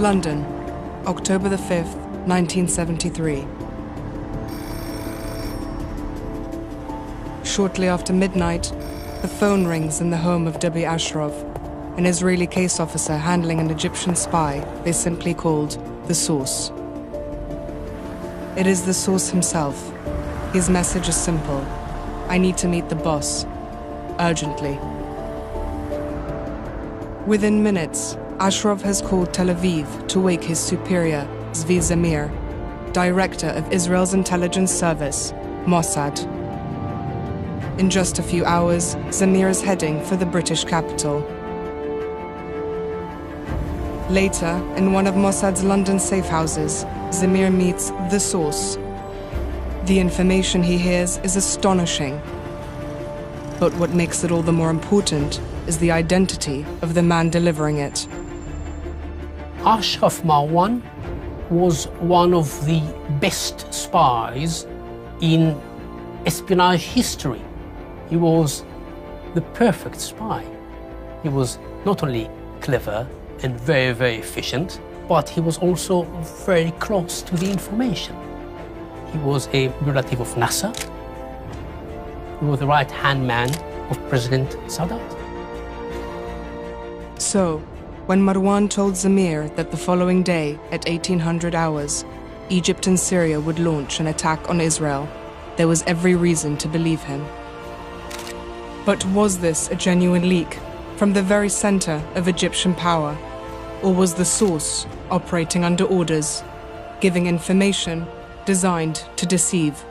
London, October the 5th, 1973. Shortly after midnight, the phone rings in the home of Debi Ashraf, an Israeli case officer handling an Egyptian spy they simply called the Source. It is the Source himself. His message is simple: I need to meet the boss, urgently. Within minutes, Ashraf has called Tel Aviv to wake his superior, Zvi Zamir, director of Israel's intelligence service, Mossad. In just a few hours, Zamir is heading for the British capital. Later, in one of Mossad's London safe houses, Zamir meets the Source. The information he hears is astonishing. But what makes it all the more important is the identity of the man delivering it. Ashraf Marwan was one of the best spies in espionage history. He was the perfect spy. He was not only clever and very, very efficient, but he was also very close to the information. He was a relative of Nasser. He was the right-hand man of President Sadat. So, when Marwan told Zamir that the following day, at 1800 hours, Egypt and Syria would launch an attack on Israel, there was every reason to believe him. But was this a genuine leak from the very center of Egyptian power? Or was the Source operating under orders, giving information designed to deceive?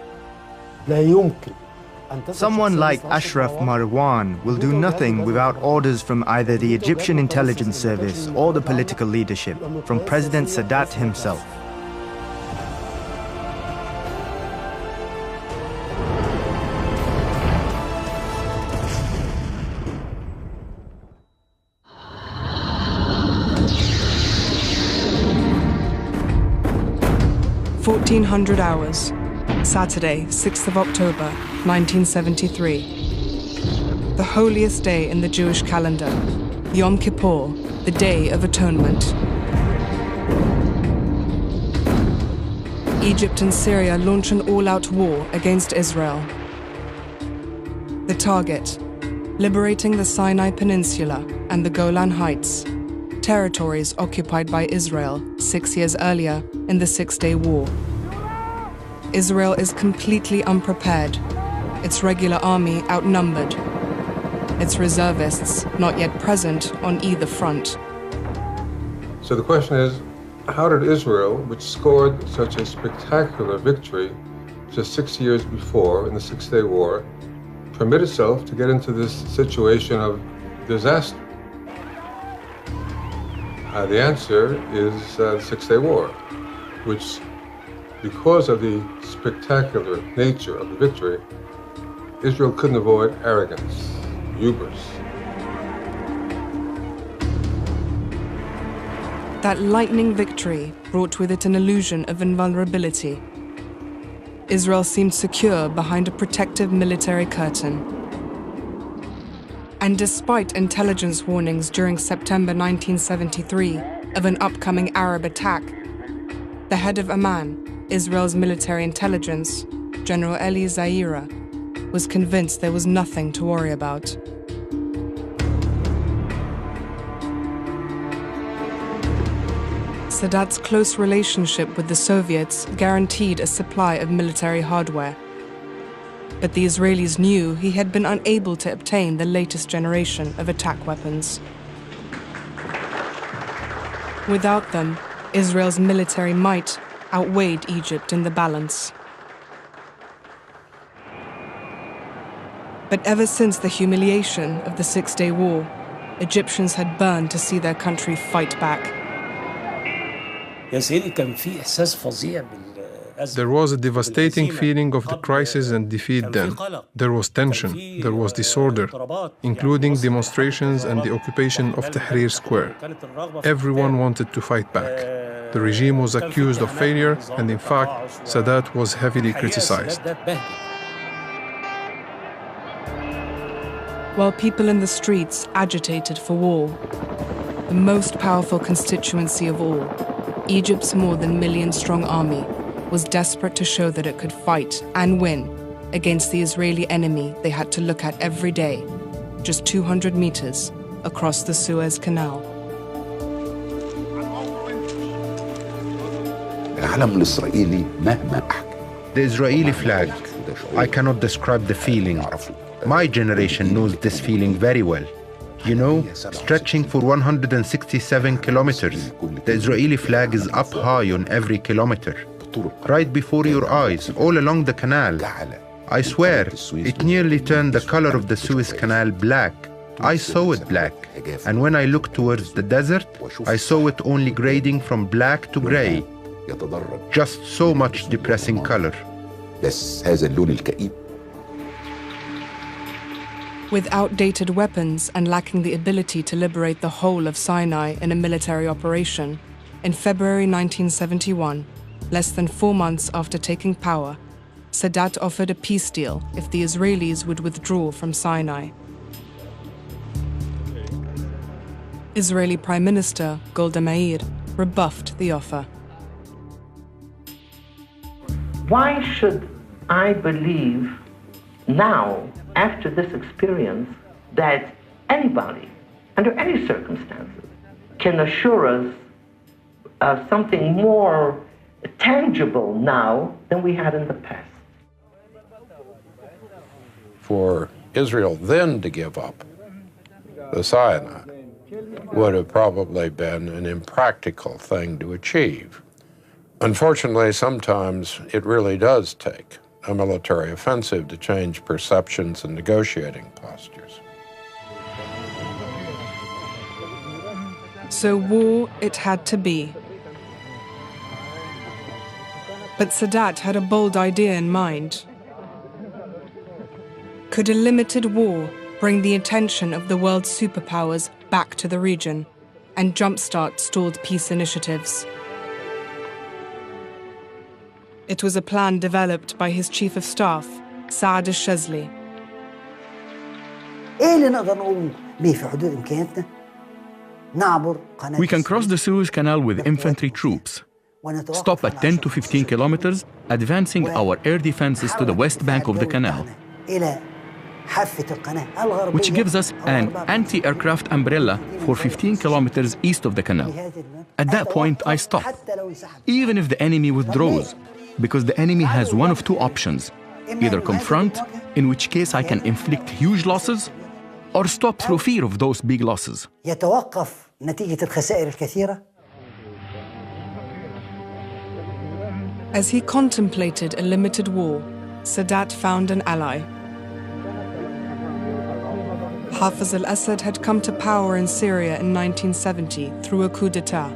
Someone like Ashraf Marwan will do nothing without orders from either the Egyptian intelligence service or the political leadership, from President Sadat himself. hours, Saturday, 6th of October, 1973. The holiest day in the Jewish calendar, Yom Kippur, the Day of Atonement. Egypt and Syria launch an all-out war against Israel. The target, liberating the Sinai Peninsula and the Golan Heights, territories occupied by Israel 6 years earlier in the Six-Day War. Israel is completely unprepared, its regular army outnumbered, its reservists not yet present on either front. So the question is, how did Israel, which scored such a spectacular victory just 6 years before in the Six-Day War, permit itself to get into this situation of disaster? The answer is the Six-Day War, which, because of the spectacular nature of the victory, Israel couldn't avoid arrogance, hubris. That lightning victory brought with it an illusion of invulnerability. Israel seemed secure behind a protective military curtain. And despite intelligence warnings during September 1973 of an upcoming Arab attack, the head of Amman, Israel's military intelligence, General Eli Zaira, was convinced there was nothing to worry about. Sadat's close relationship with the Soviets guaranteed a supply of military hardware. But the Israelis knew he had been unable to obtain the latest generation of attack weapons. Without them, Israel's military might outweighed Egypt in the balance. But ever since the humiliation of the Six-Day War, Egyptians had burned to see their country fight back. There was a devastating feeling of the crisis and defeat then. There was tension, there was disorder, including demonstrations and the occupation of Tahrir Square. Everyone wanted to fight back. The regime was accused of failure, and in fact, Sadat was heavily criticized. While people in the streets agitated for war, the most powerful constituency of all, Egypt's more than million-strong army was desperate to show that it could fight and win against the Israeli enemy they had to look at every day, just 200 meters across the Suez Canal. The Israeli flag, I cannot describe the feeling. My generation knows this feeling very well. You know, stretching for 167 kilometers, the Israeli flag is up high on every kilometer, right before your eyes, all along the canal. I swear, it nearly turned the color of the Suez Canal black. I saw it black, and when I looked towards the desert, I saw it only grading from black to gray. Just so much depressing color. With outdated weapons and lacking the ability to liberate the whole of Sinai in a military operation, in February 1971, less than 4 months after taking power, Sadat offered a peace deal if the Israelis would withdraw from Sinai. Israeli Prime Minister Golda Meir rebuffed the offer. Why should I believe now, after this experience, that anybody, under any circumstances, can assure us of something more tangible now than we had in the past? For Israel then to give up the Sinai would have probably been an impractical thing to achieve. Unfortunately, sometimes it really does take a military offensive to change perceptions and negotiating postures. So war it had to be. But Sadat had a bold idea in mind. Could a limited war bring the attention of the world's superpowers back to the region and jumpstart stalled peace initiatives? It was a plan developed by his chief of staff, Saad al-Shazli. We can cross the Suez Canal with infantry troops, stop at 10 to 15 kilometers, advancing our air defenses to the west bank of the canal, which gives us an anti-aircraft umbrella for 15 kilometers east of the canal. At that point, I stop, even if the enemy withdraws, because the enemy has one of two options: either confront, in which case I can inflict huge losses, or stop through fear of those big losses. As he contemplated a limited war, Sadat found an ally. Hafez al-Assad had come to power in Syria in 1970 through a coup d'etat.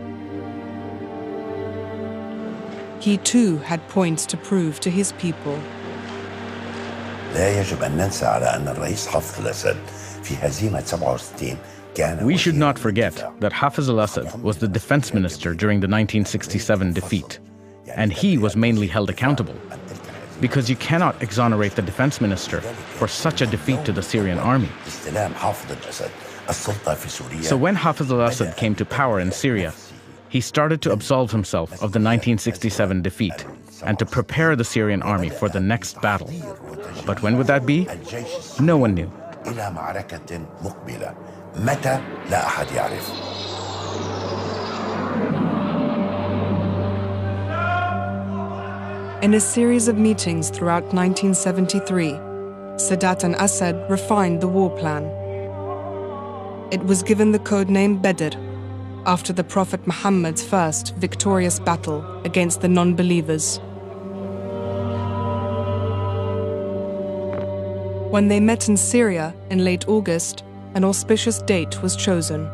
He too had points to prove to his people. We should not forget that Hafez al-Assad was the defense minister during the 1967 defeat, and he was mainly held accountable, because you cannot exonerate the defense minister for such a defeat to the Syrian army. So when Hafez al-Assad came to power in Syria, he started to absolve himself of the 1967 defeat and to prepare the Syrian army for the next battle. But when would that be? No one knew. In a series of meetings throughout 1973, Sadat and Assad refined the war plan. It was given the code name Badr, after the Prophet Muhammad's first victorious battle against the non-believers. When they met in Syria in late August, an auspicious date was chosen.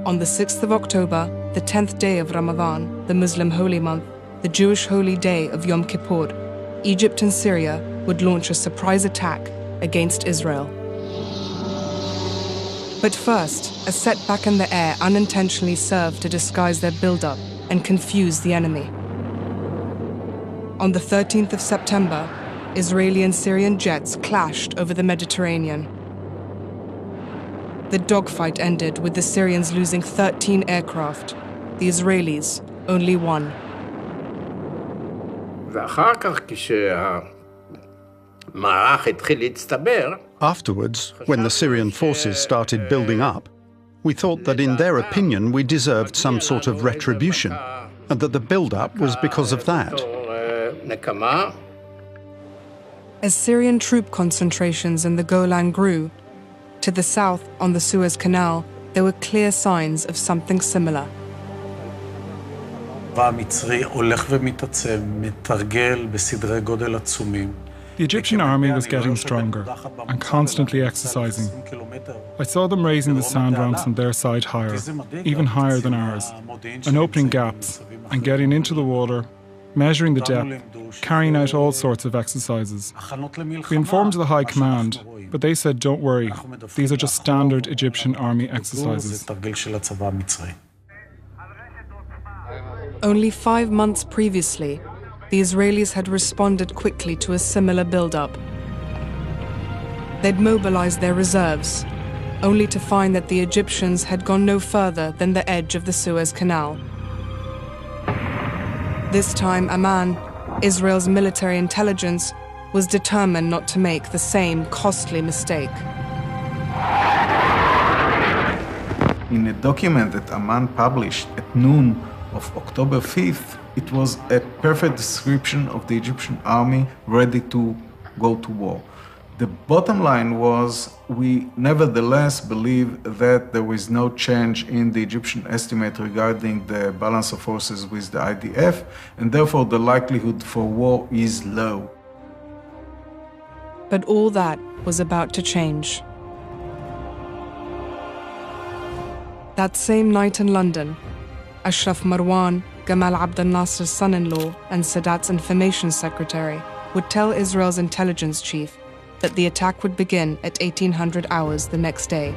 On the 6th of October, the 10th day of Ramadan, the Muslim holy month, the Jewish holy day of Yom Kippur, Egypt and Syria would launch a surprise attack against Israel. But first, a setback in the air unintentionally served to disguise their buildup and confuse the enemy. On the 13th of September, Israeli and Syrian jets clashed over the Mediterranean. The dogfight ended with the Syrians losing 13 aircraft, the Israelis only 1. Afterwards, when the Syrian forces started building up, we thought that in their opinion we deserved some sort of retribution, and that the build-up was because of that. As Syrian troop concentrations in the Golan grew, to the south on the Suez Canal, there were clear signs of something similar. The Egyptian army was getting stronger and constantly exercising. I saw them raising the sand ramps on their side higher, even higher than ours, and opening gaps and getting into the water, measuring the depth, carrying out all sorts of exercises. We informed the High Command, but they said, don't worry, these are just standard Egyptian army exercises. Only 5 months previously, the Israelis had responded quickly to a similar build-up. They'd mobilized their reserves, only to find that the Egyptians had gone no further than the edge of the Suez Canal. This time, Amman, Israel's military intelligence, was determined not to make the same costly mistake. In a document that Amman published at noon of October 5th, it was a perfect description of the Egyptian army ready to go to war. The bottom line was, we nevertheless believe that there is no change in the Egyptian estimate regarding the balance of forces with the IDF, and therefore the likelihood for war is low. But all that was about to change. That same night in London, Ashraf Marwan, Gamal Abdel Nasser's son-in-law and Sadat's information secretary, would tell Israel's intelligence chief that the attack would begin at 1800 hours the next day.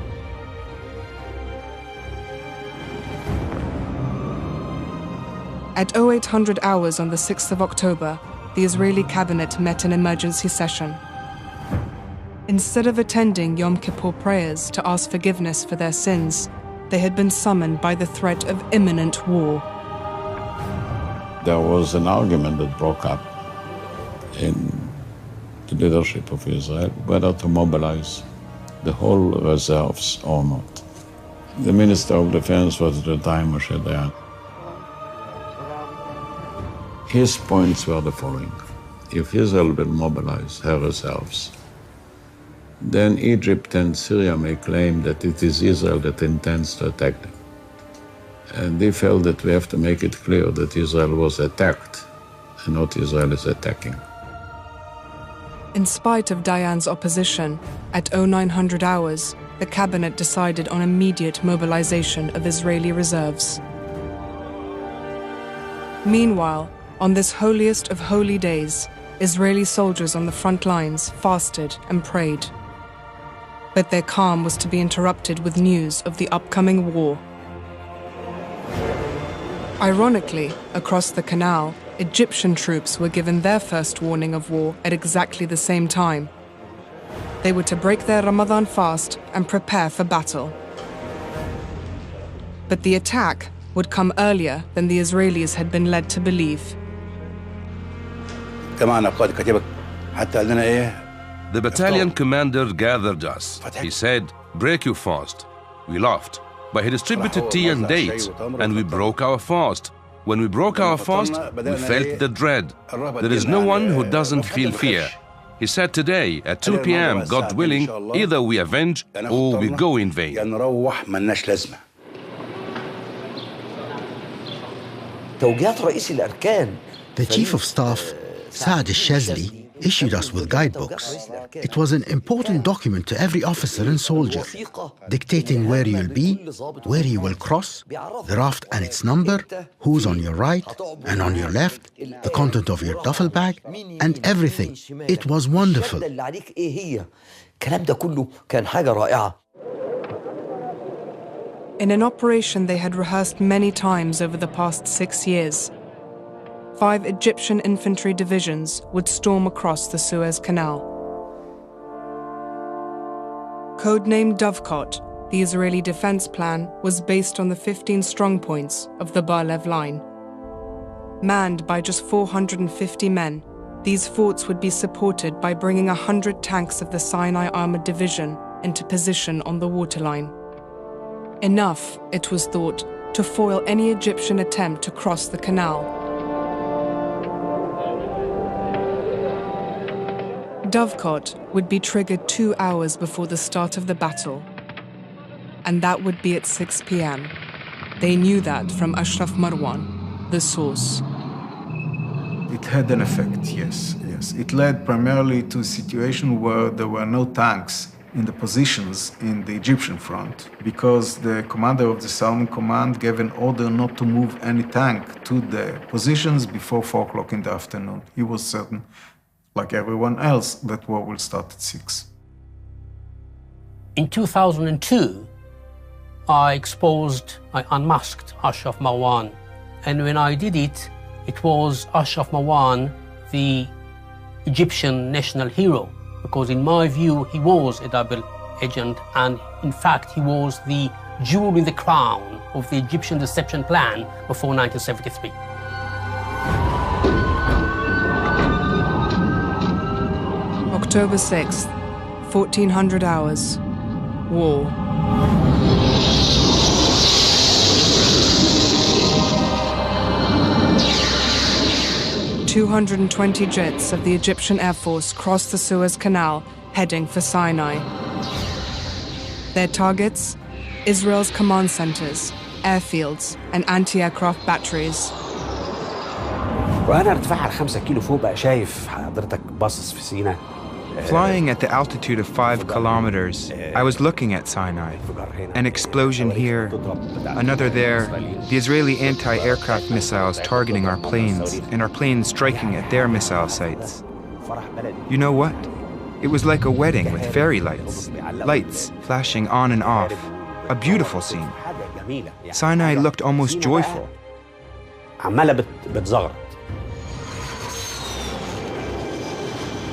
At 0800 hours on the 6th of October, the Israeli cabinet met in emergency session. Instead of attending Yom Kippur prayers to ask forgiveness for their sins, they had been summoned by the threat of imminent war. There was an argument that broke up in the leadership of Israel whether to mobilize the whole reserves or not. The Minister of Defense was at the time Moshe Dayan. His points were the following: if Israel will mobilize her reserves, then Egypt and Syria may claim that it is Israel that intends to attack them. And they felt that we have to make it clear that Israel was attacked and not Israel is attacking. In spite of Dayan's opposition, at 0900 hours, the cabinet decided on immediate mobilization of Israeli reserves. Meanwhile, on this holiest of holy days, Israeli soldiers on the front lines fasted and prayed. But their calm was to be interrupted with news of the upcoming war. Ironically, across the canal, Egyptian troops were given their first warning of war at exactly the same time. They were to break their Ramadan fast and prepare for battle. But the attack would come earlier than the Israelis had been led to believe. The battalion commander gathered us. He said, "Break your fast." We laughed. But he distributed tea and dates, and we broke our fast. When we broke our fast, we felt the dread. There is no one who doesn't feel fear. He said today, at 2 p.m., God willing, either we avenge or we go in vain. The Chief of Staff, Saad al-Shazli, issued us with guidebooks. It was an important document to every officer and soldier, dictating where you'll be, where you will cross, the raft and its number, who's on your right and on your left, the content of your duffel bag, and everything. It was wonderful. In an operation they had rehearsed many times over the past 6 years, 5 Egyptian infantry divisions would storm across the Suez Canal. Codenamed Dovecot, The Israeli defense plan was based on the 15 strongpoints of the Bar-Lev line. Manned by just 450 men, these forts would be supported by bringing 100 tanks of the Sinai Armored Division into position on the waterline. Enough, it was thought, to foil any Egyptian attempt to cross the canal. Dovecot would be triggered 2 hours before the start of the battle, and that would be at 6 p.m. They knew that from Ashraf Marwan, the source. It had an effect, yes. It led primarily to a situation where there were no tanks in the positions in the Egyptian front because the commander of the Southern Command gave an order not to move any tank to the positions before 4 o'clock in the afternoon. He was certain, like everyone else, that war will start at 6. In 2002, I unmasked Ashraf Marwan. And when I did it, it was Ashraf Marwan, the Egyptian national hero, because in my view, he was a double agent, and in fact, he was the jewel in the crown of the Egyptian deception plan before 1973. October 6th, 1400 hours. War. $220 jets of the Egyptian Air Force crossed the Suez Canal, heading for Sinai. Their targets? Israel's command centers, airfields, and anti-aircraft batteries. وأنا ارتفاع على 5 كيلو فوق بقى شايف حضرتك باصص في سيناء. Flying at the altitude of 5 kilometers, I was looking at Sinai. An explosion here, another there, the Israeli anti-aircraft missiles targeting our planes, and our planes striking at their missile sites. You know what? It was like a wedding with fairy lights, lights flashing on and off. A beautiful scene. Sinai looked almost joyful.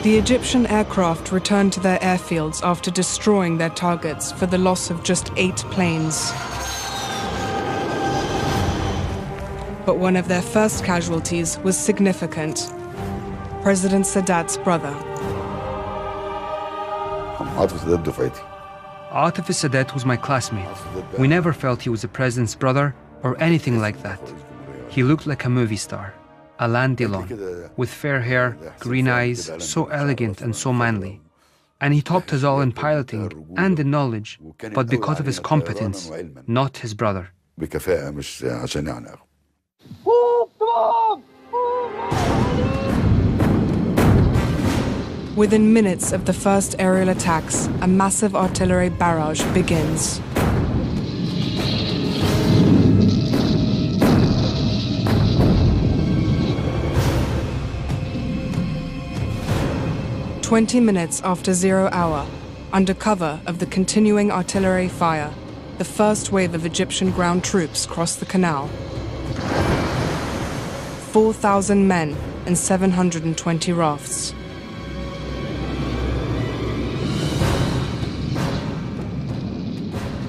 The Egyptian aircraft returned to their airfields after destroying their targets for the loss of just 8 planes. But one of their first casualties was significant. President Sadat's brother. Atif Sadat was my classmate. We never felt he was the president's brother or anything like that. He looked like a movie star. Alain Delon, with fair hair, green eyes, so elegant and so manly. And he topped us all in piloting and in knowledge, but because of his competence, not his brother. Within minutes of the first aerial attacks, a massive artillery barrage begins. "20 minutes after 0 hour, under cover of the continuing artillery fire, the first wave of Egyptian ground troops crossed the canal. 4,000 men and 720 rafts.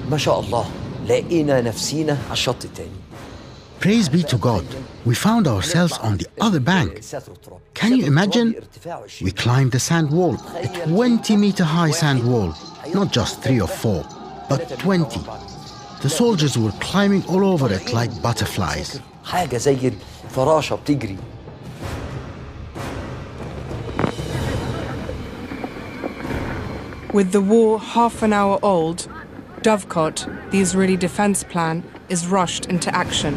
ما شاء الله لقينا نفسينا على الشط التاني. Praise be to God, we found ourselves on the other bank. Can you imagine? We climbed the sand wall, a 20-meter-high sand wall, not just 3 or 4, but 20. The soldiers were climbing all over it like butterflies. حاجة زي الفراشة بتجري. With the war half an hour old, Dovecot, the Israeli defense plan, is rushed into action.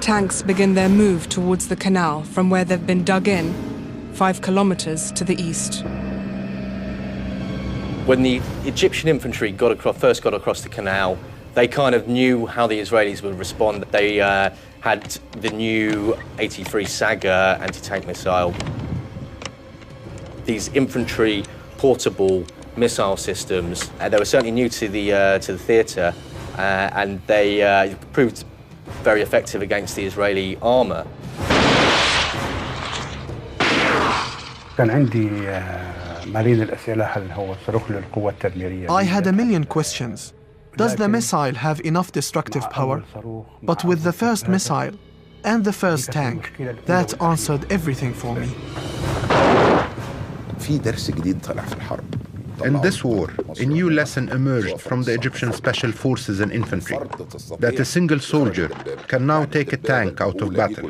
Tanks begin their move towards the canal from where they've been dug in, 5 kilometers to the east. When the Egyptian infantry first got across the canal, they kind of knew how the Israelis would respond. They had the new 83 Saga anti-tank missile. These infantry portable missile systems, they were certainly new to the theatre, and they proved very effective against the Israeli armour. كان عندي I had a million questions. Does the missile have enough destructive power? But with the first missile and the first tank, that answered everything for me. In this war, a new lesson emerged from the Egyptian Special Forces and Infantry, that a single soldier can now take a tank out of battle.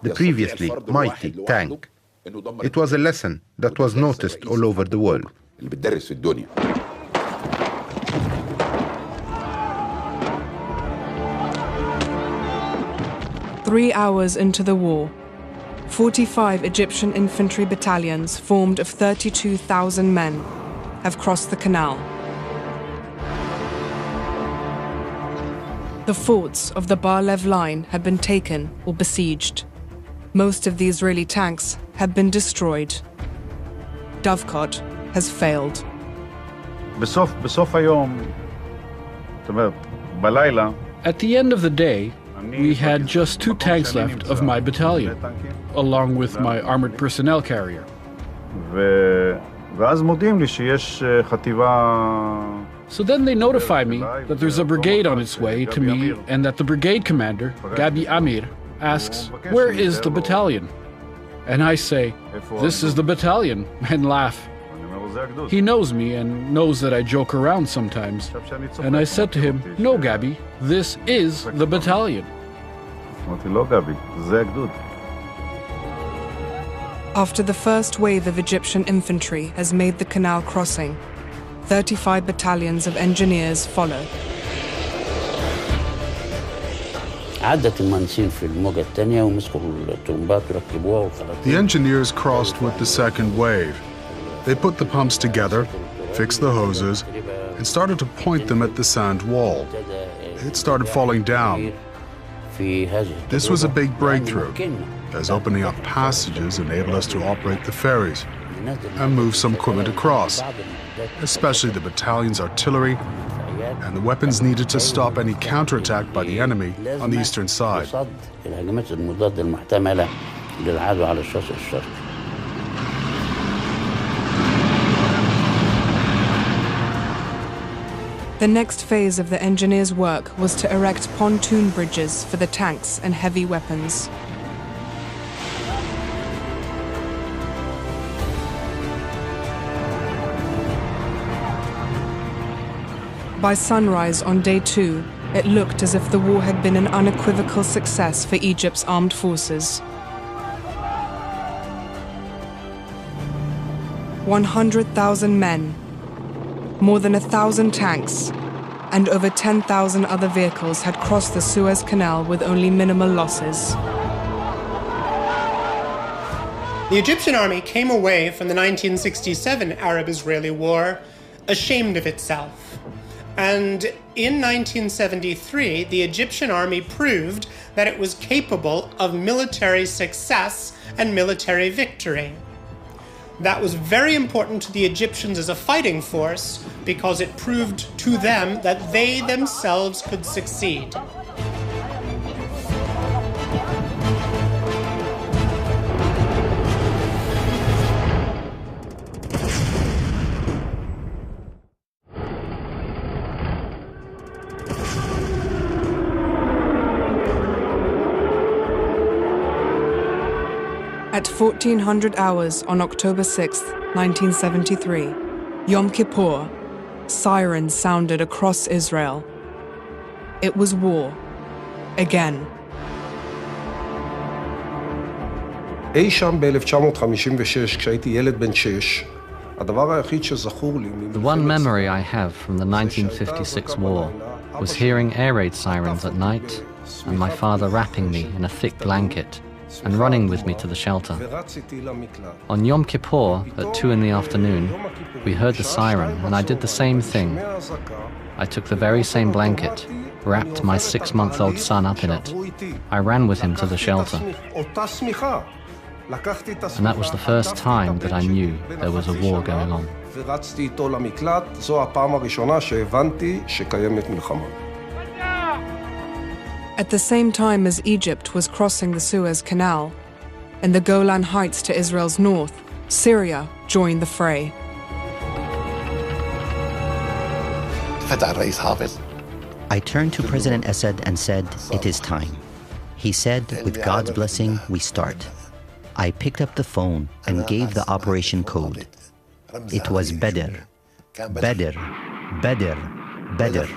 The previously mighty tank. It was a lesson that was noticed all over the world. 3 hours into the war, 45 Egyptian infantry battalions formed of 32,000 men have crossed the canal. The forts of the Bar-Lev line had been taken or besieged. Most of the Israeli tanks had been destroyed. Dovecot has failed. At the end of the day, we had just 2 tanks left of my battalion, along with my armored personnel carrier. So then they notify me that there's a brigade on its way to me and that the brigade commander, Gabi Amir, asks, "Where is the battalion?" And I say, "This is the battalion," and laugh. He knows me and knows that I joke around sometimes. And I said to him, "No, Gabi, this is the battalion." After the first wave of Egyptian infantry has made the canal crossing, 35 battalions of engineers follow. The engineers crossed with the second wave. They put the pumps together, fixed the hoses, and started to point them at the sand wall. It started falling down. This was a big breakthrough, as opening up passages enabled us to operate the ferries and move some equipment across, especially the battalion's artillery and the weapons needed to stop any counterattack by the enemy on the eastern side. The next phase of the engineers' work was to erect pontoon bridges for the tanks and heavy weapons. By sunrise on day 2, it looked as if the war had been an unequivocal success for Egypt's armed forces. 100,000 men, more than 1,000 tanks, and over 10,000 other vehicles had crossed the Suez Canal with only minimal losses. The Egyptian army came away from the 1967 Arab-Israeli War ashamed of itself. And in 1973, the Egyptian army proved that it was capable of military success and military victory. That was very important to the Egyptians as a fighting force because it proved to them that they themselves could succeed. At 1400 hours on October 6, 1973, Yom Kippur, sirens sounded across Israel. It was war, again. אי שם ב-1956, כשהייתי ילד בן 6, הדבר היחיד שזכור לי... The one memory I have from the 1956 war was hearing air raid sirens at night and my father wrapping me in a thick blanket and running with me to the shelter. On Yom Kippur, at 2 in the afternoon, we heard the siren and I did the same thing. I took the very same blanket, wrapped my 6-month-old son up in it. I ran with him to the shelter. And that was the first time that I knew there was a war going on. At the same time as Egypt was crossing the Suez Canal, In the Golan Heights to Israel's north, Syria joined the fray. I turned to President Assad and said, "It is time." He said, "With God's blessing, we start." I picked up the phone and gave the operation code. It was Badr, Badr, Badr, Badr.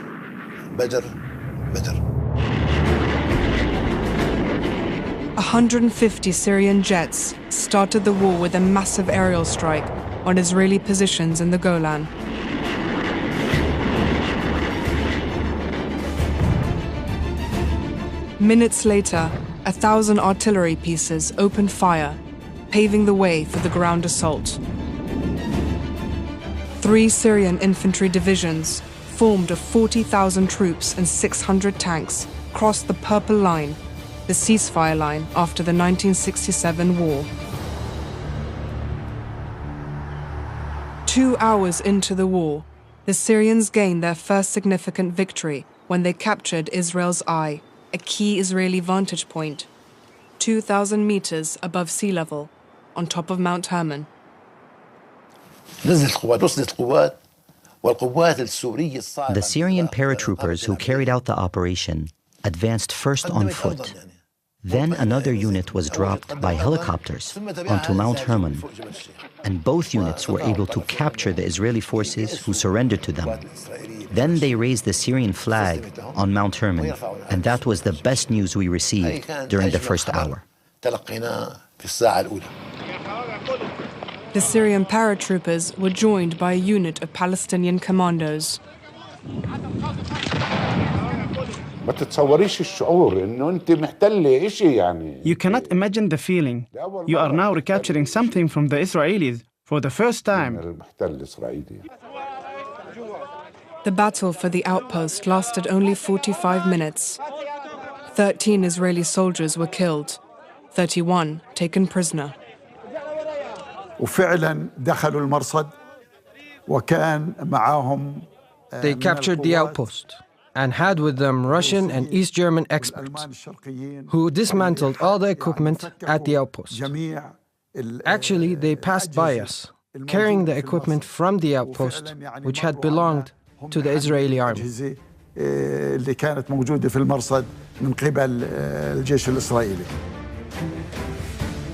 150 Syrian jets started the war with a massive aerial strike on Israeli positions in the Golan. Minutes later, 1,000 artillery pieces opened fire, paving the way for the ground assault. 3 Syrian infantry divisions, formed of 40,000 troops and 600 tanks, crossed the Purple Line, the ceasefire line after the 1967 war. 2 hours into the war, the Syrians gained their first significant victory when they captured Israel's Eye, a key Israeli vantage point, 2,000 meters above sea level, on top of Mount Hermon. The Syrian paratroopers who carried out the operation advanced first on foot. Then another unit was dropped by helicopters onto Mount Hermon, and both units were able to capture the Israeli forces who surrendered to them. Then they raised the Syrian flag on Mount Hermon, and that was the best news we received during the first hour. The Syrian paratroopers were joined by a unit of Palestinian commandos. You cannot imagine the feeling. You are now recapturing something from the Israelis for the first time. The battle for the outpost lasted only 45 minutes. 13 Israeli soldiers were killed, 31 taken prisoner. They captured the outpost and had with them Russian and East German experts who dismantled all the equipment at the outpost. Actually, they passed by us, carrying the equipment from the outpost, which had belonged to the Israeli army.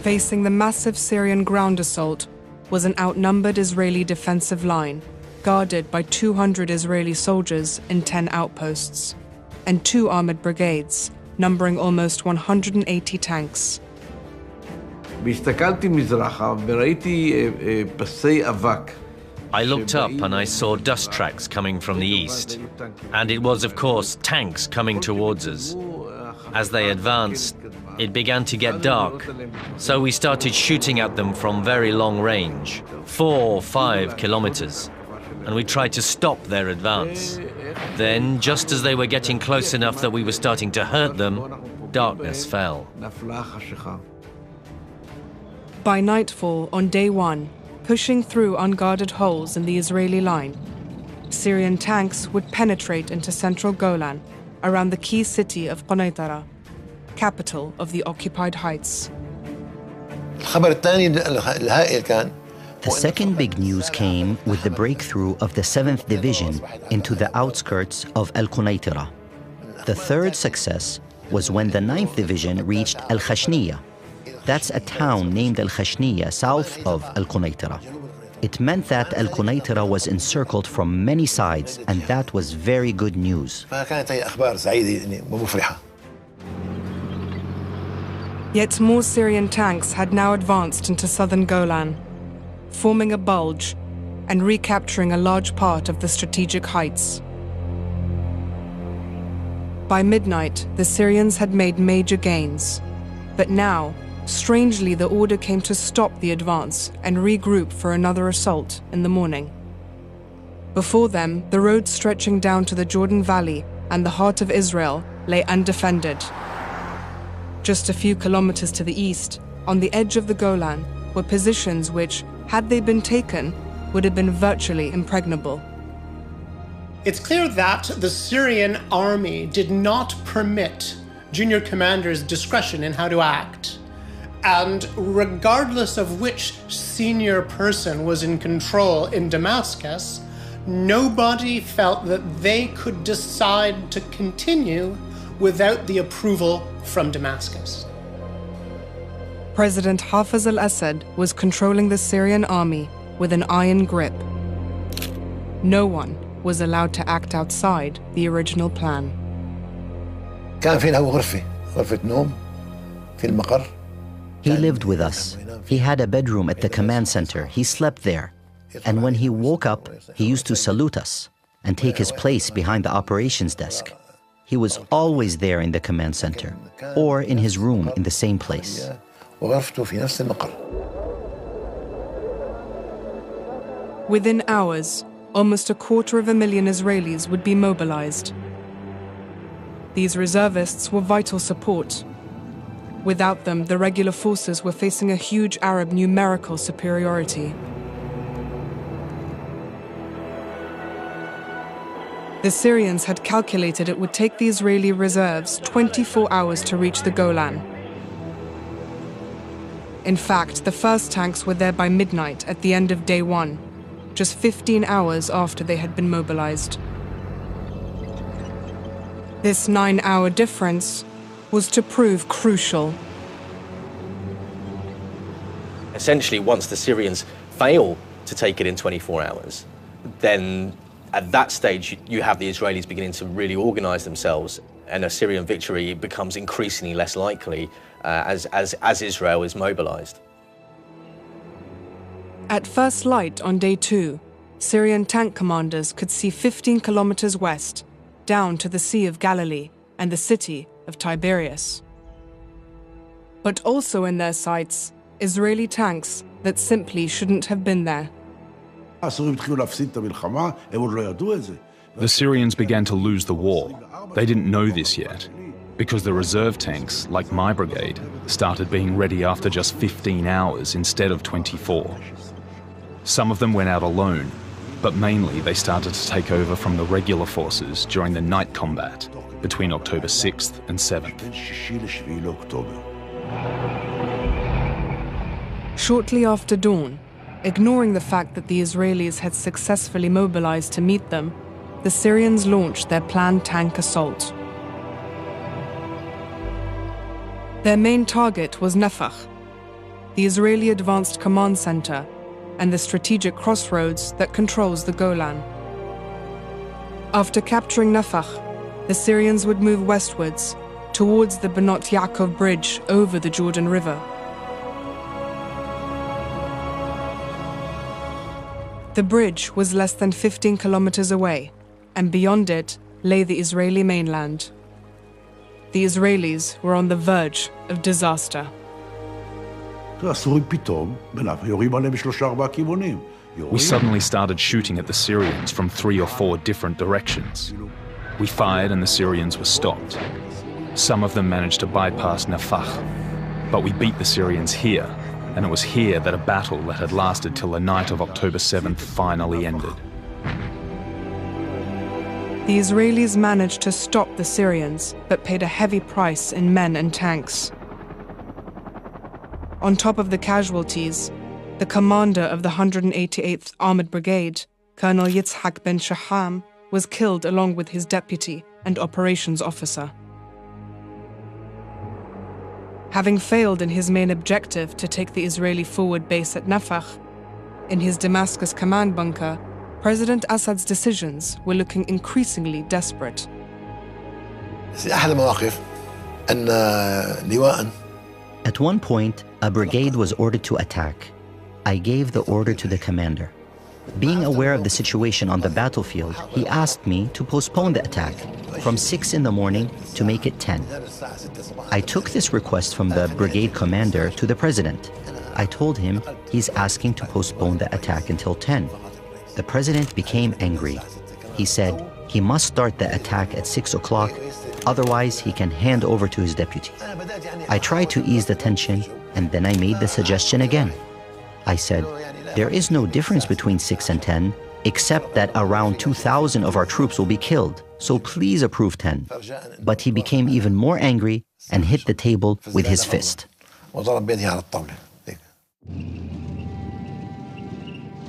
Facing the massive Syrian ground assault was an outnumbered Israeli defensive line, guarded by 200 Israeli soldiers in 10 outposts, and 2 armored brigades, numbering almost 180 tanks. I looked up and I saw dust tracks coming from the east, and it was, of course, tanks coming towards us. As they advanced, it began to get dark, so we started shooting at them from very long range, 4 or 5 kilometers, and we tried to stop their advance. Then, just as they were getting close enough that we were starting to hurt them, darkness fell. By nightfall on day 1, pushing through unguarded holes in the Israeli line, Syrian tanks would penetrate into central Golan, around the key city of Quneitra, capital of the occupied heights. The second big news came with the breakthrough of the 7th Division into the outskirts of Al-Quneitra. The third success was when the 9th Division reached Al-Khashniya. That's a town named Al-Khashniya south of Al-Quneitra. It meant that Al-Quneitra was encircled from many sides, and that was very good news. Yet more Syrian tanks had now advanced into southern Golan, forming a bulge and recapturing a large part of the strategic heights. By midnight, the Syrians had made major gains, but now, strangely, the order came to stop the advance and regroup for another assault in the morning. Before them, the road stretching down to the Jordan Valley and the heart of Israel lay undefended. Just a few kilometers to the east, on the edge of the Golan, were positions which, had they been taken, would have been virtually impregnable. It's clear that the Syrian army did not permit junior commanders discretion in how to act. And regardless of which senior person was in control in Damascus, nobody felt that they could decide to continue without the approval from Damascus. President Hafez al-Assad was controlling the Syrian army with an iron grip. No one was allowed to act outside the original plan. كان في له غرفة نوم في المقر. He lived with us. He had a bedroom at the command center. He slept there. And when he woke up, he used to salute us and take his place behind the operations desk. He was always there in the command center or in his room in the same place. Within hours, almost 250,000 Israelis would be mobilized. These reservists were vital support. Without them, the regular forces were facing a huge Arab numerical superiority. The Syrians had calculated it would take the Israeli reserves 24 hours to reach the Golan. In fact, the first tanks were there by midnight at the end of day one, just 15 hours after they had been mobilized. This 9-hour difference was to prove crucial. Essentially, once the Syrians fail to take it in 24 hours, then at that stage you have the Israelis beginning to really organize themselves, and a Syrian victory becomes increasingly less likely as Israel is mobilized. At first light on day 2, Syrian tank commanders could see 15 kilometers west, down to the Sea of Galilee and the city of Tiberias. But also in their sights, Israeli tanks that simply shouldn't have been there. The Syrians began to lose the war. They didn't know this yet, because the reserve tanks, like my brigade, started being ready after just 15 hours instead of 24. Some of them went out alone, but mainly they started to take over from the regular forces during the night combat between October 6th and 7th. Shortly after dawn, ignoring the fact that the Israelis had successfully mobilized to meet them, the Syrians launched their planned tank assault. Their main target was Nafach, the Israeli Advanced Command Center, and the strategic crossroads that controls the Golan. After capturing Nafach, the Syrians would move westwards towards the Benot Yaakov bridge over the Jordan River. The bridge was less than 15 kilometers away, and beyond it lay the Israeli mainland. The Israelis were on the verge of disaster. We suddenly started shooting at the Syrians from 3 or 4 different directions. We fired and the Syrians were stopped. Some of them managed to bypass Nafach, but we beat the Syrians here, and it was here that a battle that had lasted till the night of October 7th finally ended. The Israelis managed to stop the Syrians, but paid a heavy price in men and tanks. On top of the casualties, the commander of the 188th Armored Brigade, Colonel Yitzhak Ben Shaham, was killed along with his deputy and operations officer. Having failed in his main objective to take the Israeli forward base at Nafach, in his Damascus command bunker, President Assad's decisions were looking increasingly desperate. At one point, a brigade was ordered to attack. I gave the order to the commander. Being aware of the situation on the battlefield, he asked me to postpone the attack from 6 in the morning to make it 10. I took this request from the brigade commander to the president. I told him he's asking to postpone the attack until 10. The president became angry. He said he must start the attack at 6 o'clock, otherwise he can hand over to his deputy. I tried to ease the tension, and then I made the suggestion again. I said, there is no difference between 6 and 10, except that around 2,000 of our troops will be killed, so please approve 10. But he became even more angry and hit the table with his fist. وضرب بيدي على الطاولة.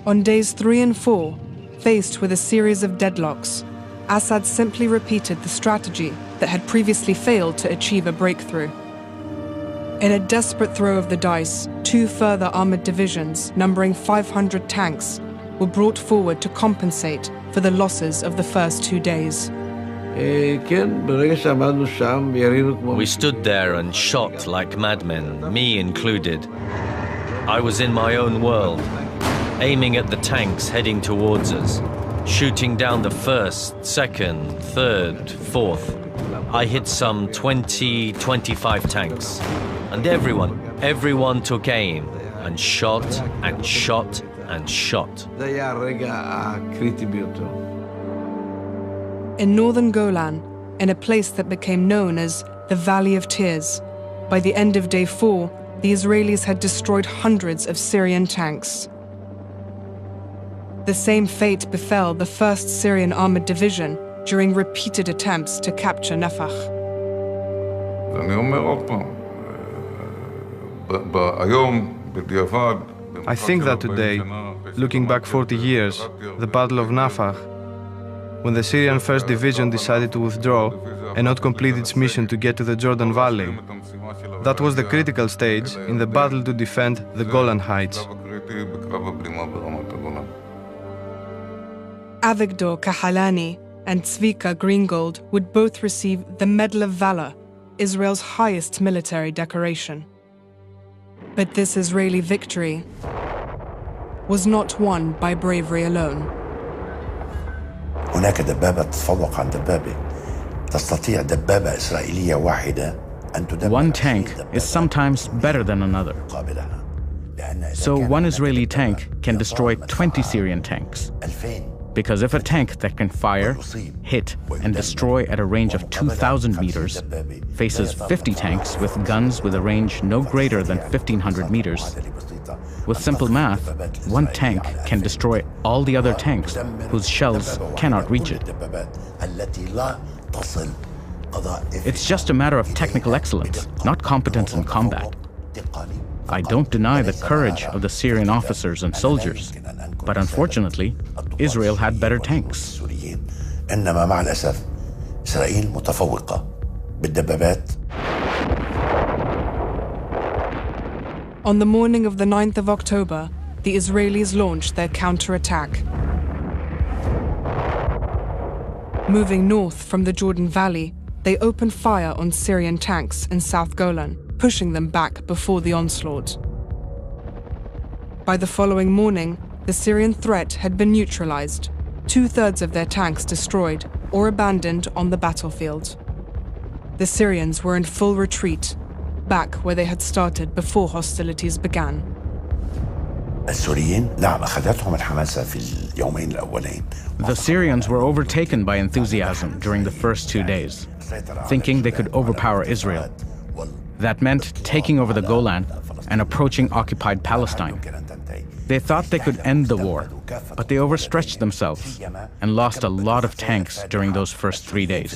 On days 3 and 4, faced with a series of deadlocks, Assad simply repeated the strategy that had previously failed to achieve a breakthrough. In a desperate throw of the dice, 2 further armored divisions, numbering 500 tanks, were brought forward to compensate for the losses of the first 2 days. We stood there and shot like madmen, me included. I was in my own world, aiming at the tanks heading towards us, shooting down the first, second, third, fourth. I hit some 20, 25 tanks, and everyone took aim and shot and shot and shot. In northern Golan, in a place that became known as the Valley of Tears, by the end of day 4, the Israelis had destroyed hundreds of Syrian tanks. The same fate befell the 1st Syrian Armored Division during repeated attempts to capture Nafach. I think that today, looking back 40 years, the Battle of Nafach, when the Syrian 1st Division decided to withdraw and not complete its mission to get to the Jordan Valley, that was the critical stage in the battle to defend the Golan Heights. Avigdor Kahalani and Tzvika Greengold would both receive the Medal of Valor, Israel's highest military decoration. But this Israeli victory was not won by bravery alone. هناك دبابة تتفوق عن دبابة. تستطيع دبابة إسرائيلية واحدة أن تدمر. One tank is sometimes better than another. So one Israeli tank can destroy 20 Syrian tanks. Because if a tank that can fire, hit, and destroy at a range of 2,000 meters faces 50 tanks with guns with a range no greater than 1,500 meters, with simple math, one tank can destroy all the other tanks whose shells cannot reach it. It's just a matter of technical excellence, not competence in combat. I don't deny the courage of the Syrian officers and soldiers, but unfortunately, Israel had better tanks. إنما مع الأسف إسرائيل متفوقة بالدبابات. On the morning of the 9th of October, the Israelis launched their counterattack. Moving north from the Jordan Valley, they opened fire on Syrian tanks in South Golan, pushing them back before the onslaught. By the following morning, the Syrian threat had been neutralized, 2/3 of their tanks destroyed or abandoned on the battlefield. The Syrians were in full retreat, back where they had started before hostilities began. The Syrians were overtaken by enthusiasm during the first 2 days, thinking they could overpower Israel. That meant taking over the Golan and approaching occupied Palestine. They thought they could end the war, but they overstretched themselves and lost a lot of tanks during those first 3 days.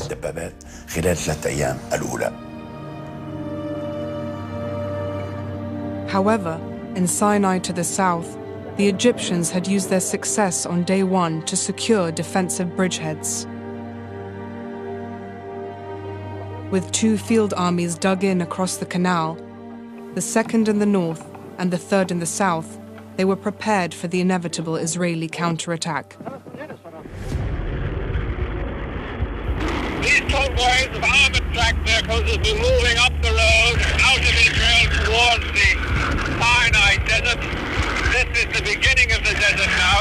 However, in Sinai to the south, the Egyptians had used their success on day 1 to secure defensive bridgeheads. With 2 field armies dug in across the canal, the 2nd in the north and the 3rd in the south, they were prepared for the inevitable Israeli counterattack. These convoys of armored track vehicles will be moving up the road out of Israel towards the Sinai desert. This is the beginning of the desert now.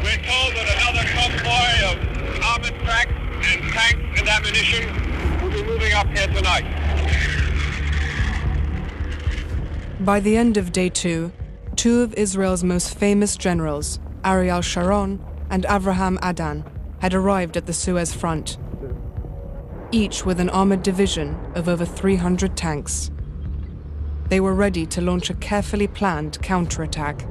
We're told that another convoy of armored tracks and tanks and ammunition will be moving up here tonight. By the end of day 2, 2 of Israel's most famous generals, Ariel Sharon and Avraham Adan, had arrived at the Suez front, each with an armored division of over 300 tanks. They were ready to launch a carefully planned counterattack.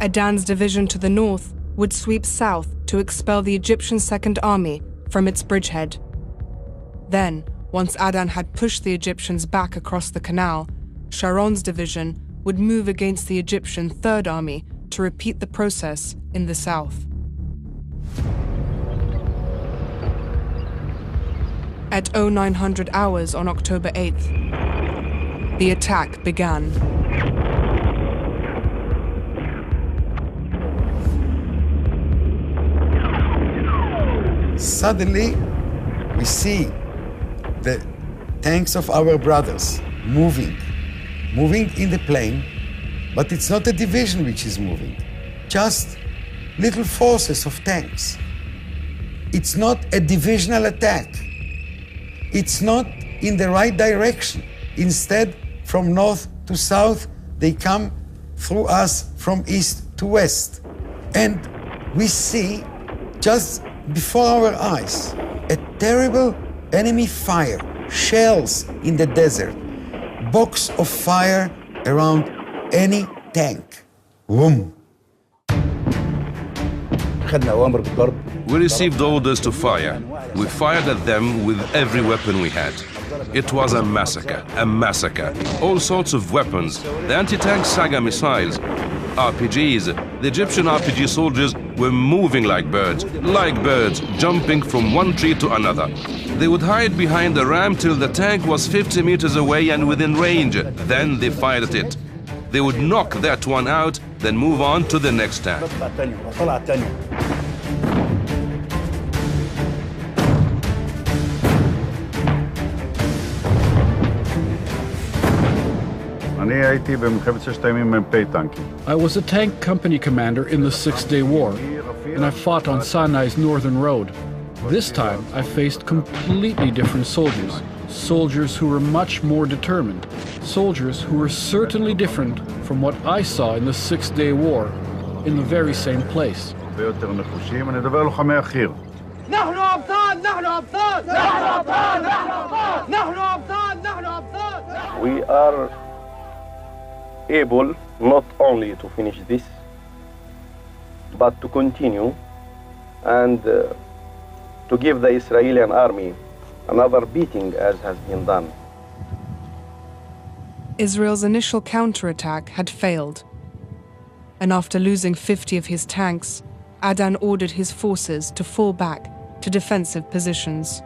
Adan's division to the north would sweep south to expel the Egyptian Second Army from its bridgehead. Then, once Adan had pushed the Egyptians back across the canal, Sharon's division would move against the Egyptian Third Army to repeat the process in the south. At 0900 hours on October 8th, the attack began. Suddenly, we see the tanks of our brothers moving in the plain, but it's not a division which is moving, just little forces of tanks. It's not a divisional attack. It's not in the right direction. Instead, from north to south, they come through us from east to west. And we see, just before our eyes, a terrible enemy fire, shells in the desert, box of fire around any tank. Boom. We received orders to fire. We fired at them with every weapon we had. It was a massacre, all sorts of weapons, the anti-tank Saga missiles, RPGs. The Egyptian RPG soldiers were moving like birds, jumping from one tree to another. They would hide behind the ram till the tank was 50 meters away and within range. Then they fired at it. They would knock that one out, then move on to the next tank. I was a tank company commander in the Six-Day War, and I fought on Sinai's northern road. This time, I faced completely different soldiers. Soldiers who were much more determined. Soldiers who were certainly different from what I saw in the Six-Day War, in the very same place. We are able not only to finish this, but to continue and to give the Israeli army another beating as has been done. Israel's initial counterattack had failed, and after losing 50 of his tanks, Adan ordered his forces to fall back to defensive positions.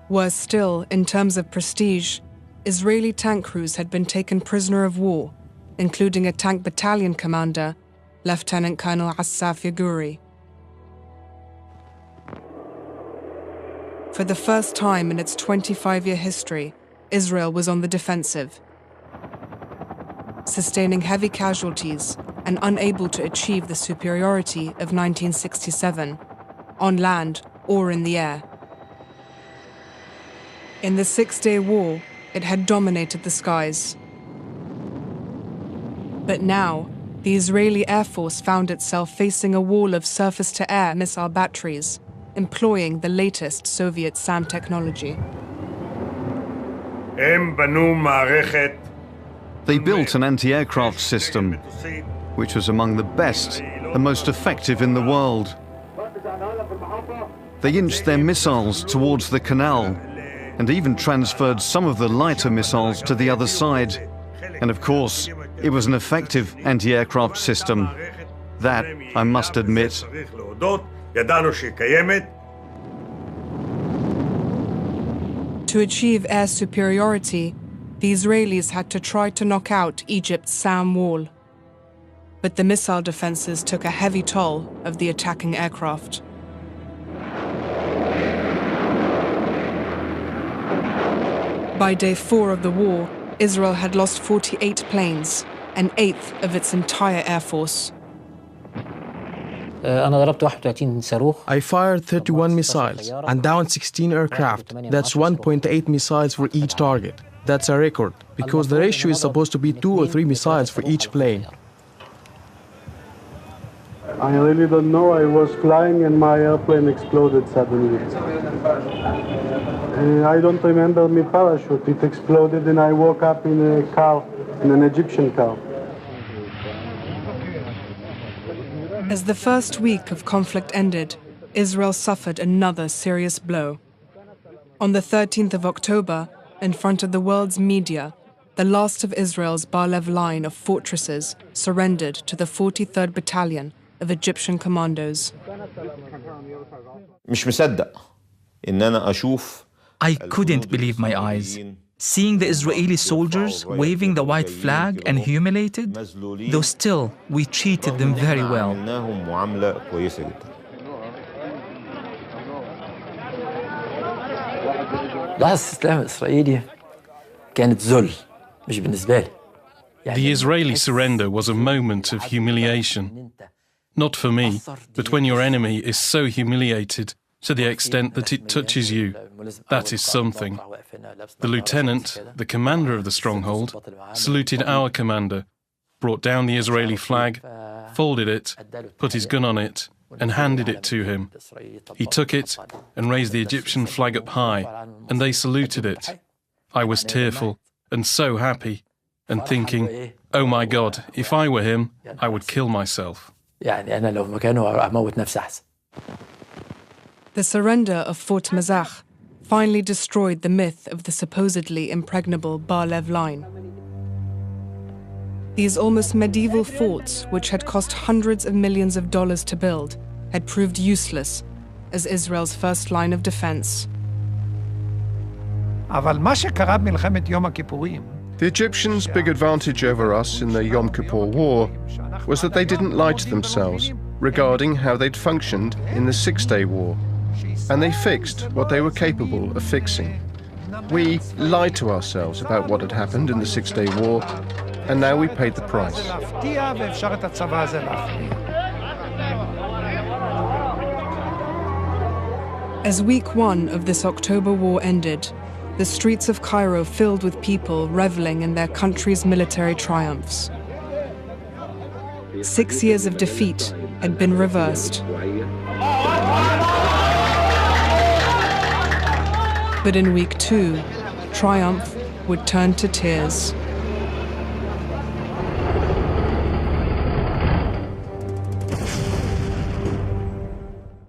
Worse still, in terms of prestige, Israeli tank crews had been taken prisoner of war, including a tank battalion commander, Lieutenant Colonel Assaf Yaguri. For the first time in its 25-year history, Israel was on the defensive, sustaining heavy casualties and unable to achieve the superiority of 1967, on land or in the air. In the Six-Day War, it had dominated the skies. But now, the Israeli Air Force found itself facing a wall of surface-to-air missile batteries, employing the latest Soviet SAM technology. They built an anti-aircraft system, which was among the best, the most effective in the world. They inched their missiles towards the canal, and even transferred some of the lighter missiles to the other side. And of course, it was an effective anti-aircraft system. That, I must admit. To achieve air superiority, the Israelis had to try to knock out Egypt's SAM wall. But the missile defenses took a heavy toll of the attacking aircraft. By day 4 of the war, Israel had lost 48 planes, an eighth of its entire air force. I fired 31 missiles and downed 16 aircraft. That's 1.8 missiles for each target. That's a record, because the ratio is supposed to be 2 or 3 missiles for each plane. I really don't know. I was flying and my airplane exploded suddenly. I don't remember my parachute. It exploded and I woke up in a car, in an Egyptian car. As the first week of conflict ended, Israel suffered another serious blow. On the 13th of October, in front of the world's media, the last of Israel's Bar-Lev line of fortresses surrendered to the 43rd Battalion of Egyptian commandos. I couldn't believe my eyes. Seeing the Israeli soldiers waving the white flag and humiliated, though still we treated them very well. The Israeli surrender was a moment of humiliation. Not for me, but when your enemy is so humiliated to the extent that it touches you, that is something. The lieutenant, the commander of the stronghold, saluted our commander, brought down the Israeli flag, folded it, put his gun on it, and handed it to him. He took it and raised the Egyptian flag up high, and they saluted it. I was tearful and so happy, and thinking, oh my God, if I were him, I would kill myself. The surrender of Fort Mazach finally destroyed the myth of the supposedly impregnable Bar-Lev line. These almost medieval forts, which had cost hundreds of millions of dollars to build, had proved useless as Israel's first line of defense. The Egyptians' big advantage over us in the Yom Kippur War was that they didn't lie to themselves regarding how they'd functioned in the Six-Day War, and they fixed what they were capable of fixing. We lied to ourselves about what had happened in the Six-Day War, and now we paid the price. As week one of this October War ended, the streets of Cairo filled with people reveling in their country's military triumphs. 6 years of defeat had been reversed. But in week two, triumph would turn to tears.